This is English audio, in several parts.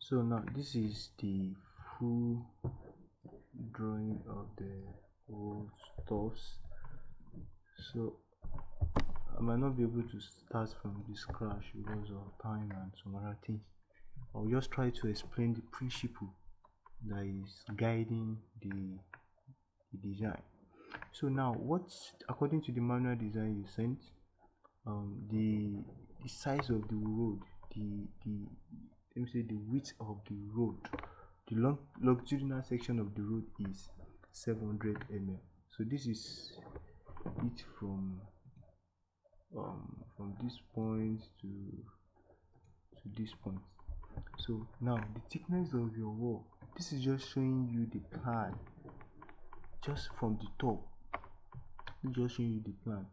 So now this is the full drawing of the whole stuffs. So I might not be able to start from the scratch because of time and some other things. I'll just try to explain the principle that is guiding the design. So now, what's according to the manual design you sent, the size of the road, the let me say the width of the road, the longitudinal section of the road is 700 mm. So this is it from this point to this point. So now the thickness of your wall, this is just showing you the plan just from the top. Just showing you the plan,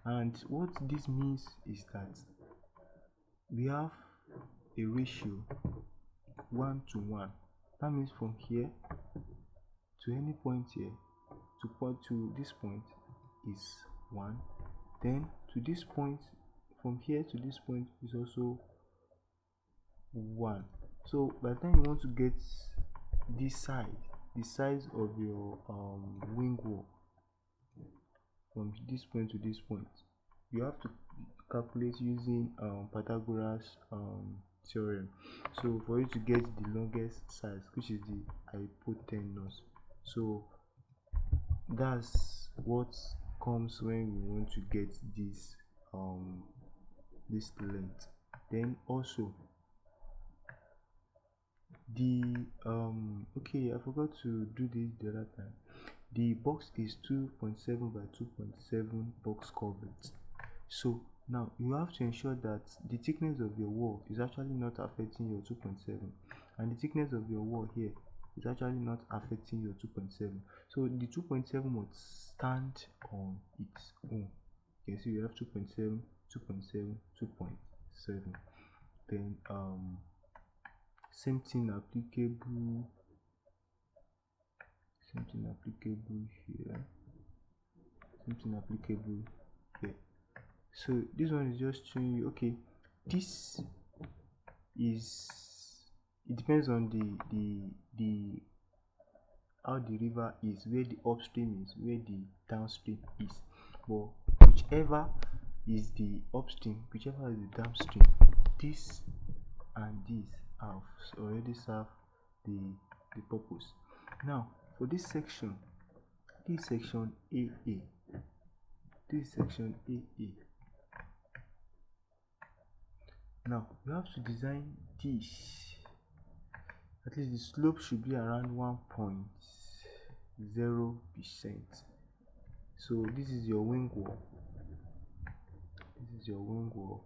and what this means is that we have a ratio 1:1. That means from here to any point here to this point is 1, then to this point, from here to this point is also 1. So by the time you want to get this side, the size of your wing wall from this point to this point, you have to calculate using Pythagoras theorem. So for you to get the longest size, which is the hypotenuse, so that's what comes when we want to get this length. Then also the okay, I forgot to do this the other time. The box is 2.7 by 2.7 box covers. So now you have to ensure that the thickness of your wall is actually not affecting your 2.7, and the thickness of your wall here is actually not affecting your 2.7. So the 2.7 must stand on its own. You can see we have 2.7, 2.7, 2.7. Then same thing applicable here, something applicable here. So this one is just showing you, okay, this is, it depends on the how the river is, where the upstream is, where the downstream is, but whichever is the upstream, whichever is the downstream, this and this have already served the purpose. Now for this section AA, now you have to design this. At least the slope should be around 1.0%. So this is your wing wall. This is your wing wall.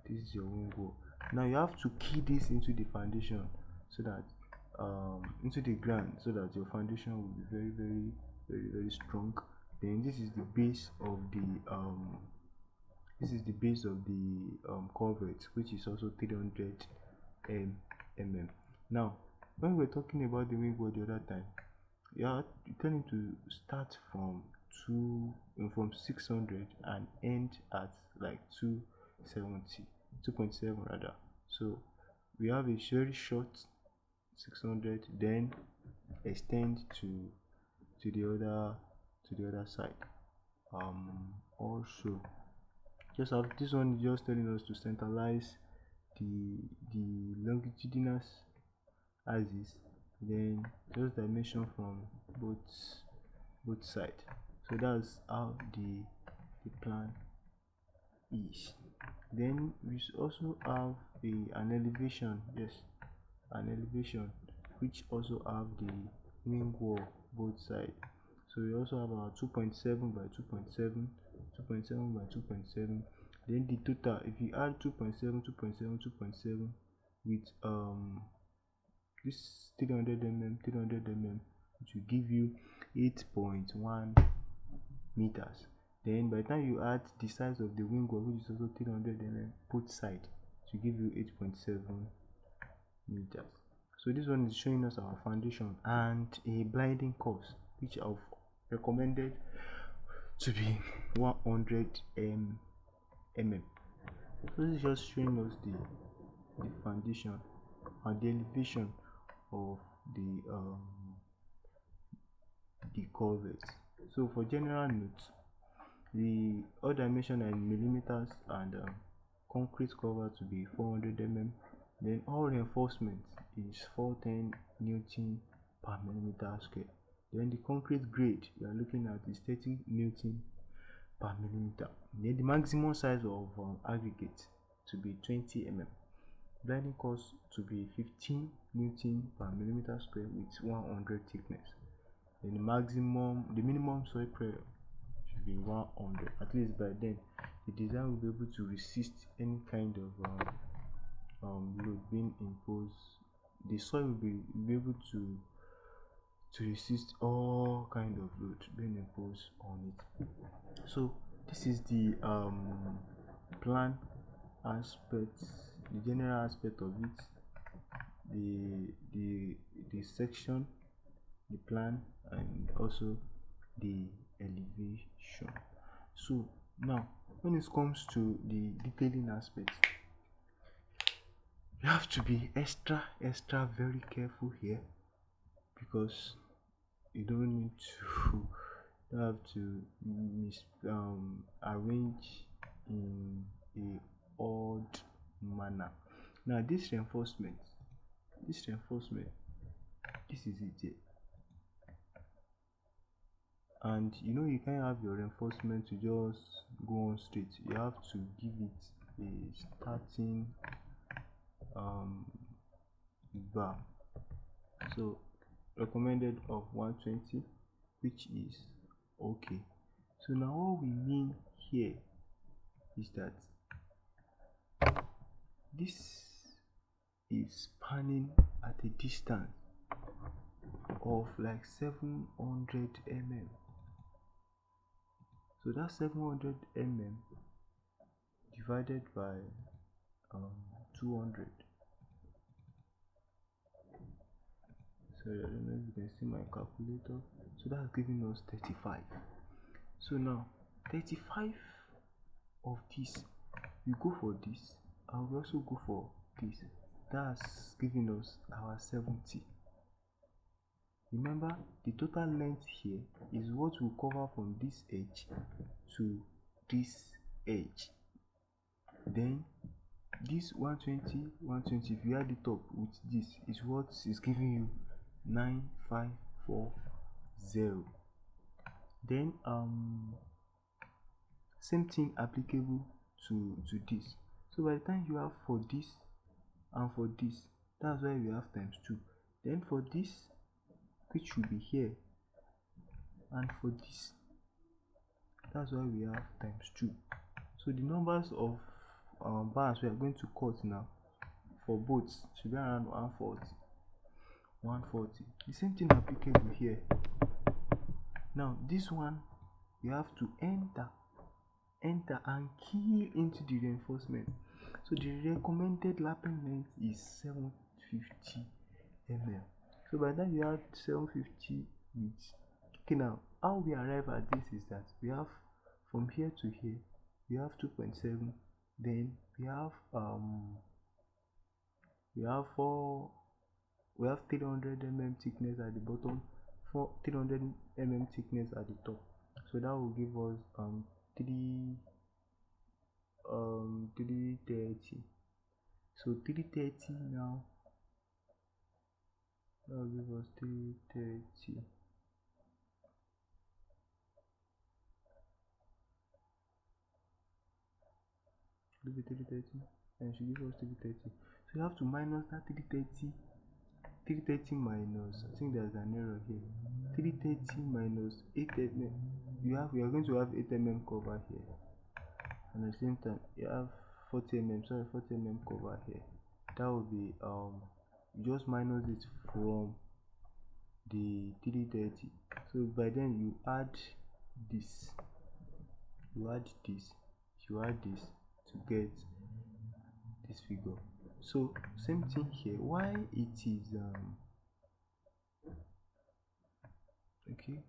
This is your wing wall. Now you have to key this into the foundation, so that into the ground, so that your foundation will be very strong. Then this is the base of the culvert, which is also 300 mm. Now when we're talking about the wing wall the other time, you tell him to start from 600 and end at like 2.7 rather. So we have a very short 600, then extend to the other side. Also just have this one just telling us to centralize the longitudinal axis, then just dimension from both sides. So that's how the plan is. Then we also have an elevation, yes, an elevation, which also have the wing wall both sides. So we also have our 2.7 by 2.7, 2.7 by 2.7. Then the total, if you add 2.7, 2.7, 2.7 with this 300 mm, it will give you 8.1 meters. Then by the time you add the size of the wing wall, which is also 300 mm both sides, to give you 8.7 meters. So this one is showing us our foundation and a blinding course, which I've recommended to be 100 mm. So this is just showing us the foundation and the elevation of the culvert. So for general notes, the all dimension are in millimeters, and concrete cover to be 400 mm. Then all reinforcement is 410 Newton per millimeter square. Then the concrete grade we are looking at is 30 Newton per millimeter. Then the maximum size of aggregate to be 20 mm. Blending cost to be 15 Newton per millimeter square with 100 thickness. Then the minimum soil pressure should be 100. At least by then the design will be able to resist any kind of load being imposed. The soil will be able to resist all kind of load being imposed on it. So this is the plan aspect, the general aspect of it, the section, the plan, and also the elevation. So now when it comes to the detailing aspect, you have to be extra very careful here, because you don't need to you have to arrange in a odd manner. Now this reinforcement, this is it here. And you can't have your reinforcement to just go on straight. You have to give it a starting bar. So recommended of 120, which is okay. So now what we mean here is that this is spanning at a distance of like 700 mm. So that's 700 mm divided by 200. Sorry, I don't know if you can see my calculator. So that's giving us 35. So now 35 of this, we go for this, and we also go for this. That's giving us our 70. Remember, the total length here is what will cover from this edge to this edge. Then this 120, if you add it up with this, is what is giving you 9540. Then same thing applicable to this. So by the time you have for this and for this, that's why we have times 2. Then for this, which will be here, and for this, that's why we have times 2. So the numbers of bars we are going to cut now for both should be around 140. The same thing applicable here. Now this one, you have to enter and key into the reinforcement. So the recommended lapping length is 750 mm. So by that you have 750 with. Okay, now how we arrive at this is that we have from here to here, we have 2.7. Then we have 300 mm thickness at the bottom, 300 mm thickness at the top. So that will give us 330. So 330 now, that will give us 330. Should be 330, and should give us 330. So you have to minus that 330. 330 minus, I think there's an error here. 330 minus 8 mm. We are going to have 8 mm cover here, and at the same time you have 40 mm cover here. That will be just minus it from the 330. So by then you add this, you add this to get this figure. So same thing here. Why it is okay,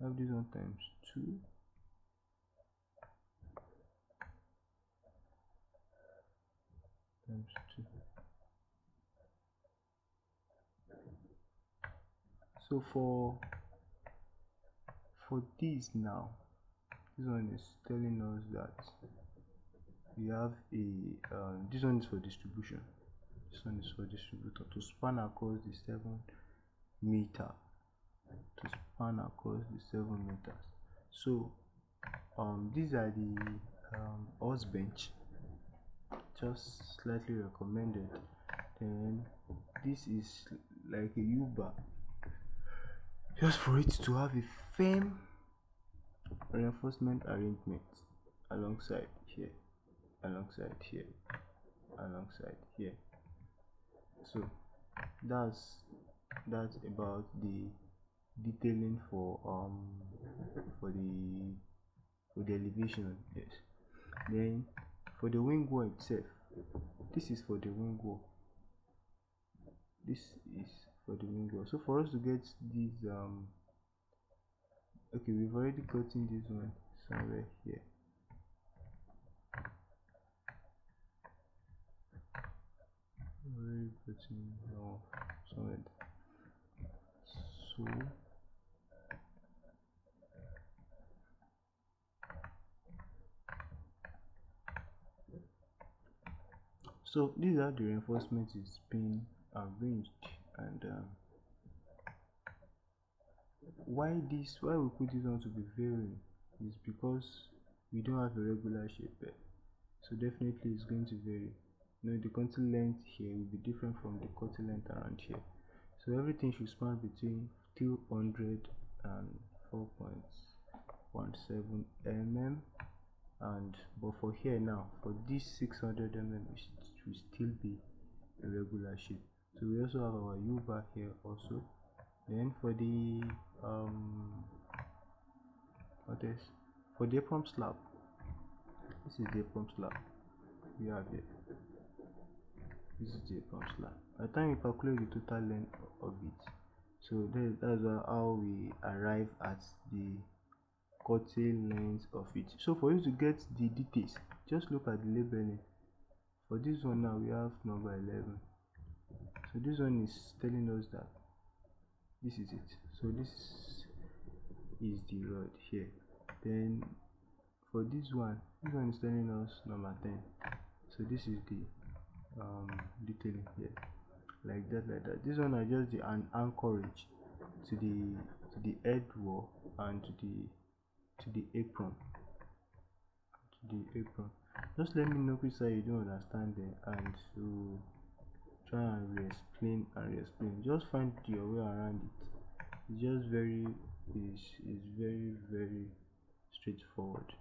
I have this one times 2. times 2. So for this now, this one is telling us that we have a this one is for distribution, this one is for distributor to span across the 7 meter, to span across the 7 meters. So these are the horse bench, just slightly recommended. Then this is like a U-bar, just for it to have a firm reinforcement arrangement alongside here, alongside here, alongside here. So that's about the detailing for the elevation. Yes. Then for the wing wall itself, this is for the wing wall, this is for the wing wall. So for us to get these okay, we've already gotten this one somewhere here. Already gotten somewhere there. So these are the reinforcements is being arranged. And why we put this on to be varying is because we don't have a regular shape there, so definitely it's going to vary. The cutting length here will be different from the cutting length around here, so everything should span between 200 and 4.17 mm. And but for here now, for this 600 mm, it will still be a regular shape. So we also have our U-bar here also. Then for the for the apron slab, this is the apron slab we have here. This is the apron slab. By the time we calculate the total length of it, so that's how we arrive at the cutting length of it. So for you to get the details, just look at the labeling. For this one now, we have number 11. So this one is telling us that this is it. So this is the rod here. Then for this one is telling us number 10. So this is the detailing here, like that. This one are just an anchorage to the head wall and to the apron. Just let me know which side you don't understand there, and to try and re-explain. Just find your way around it. It's just very straightforward.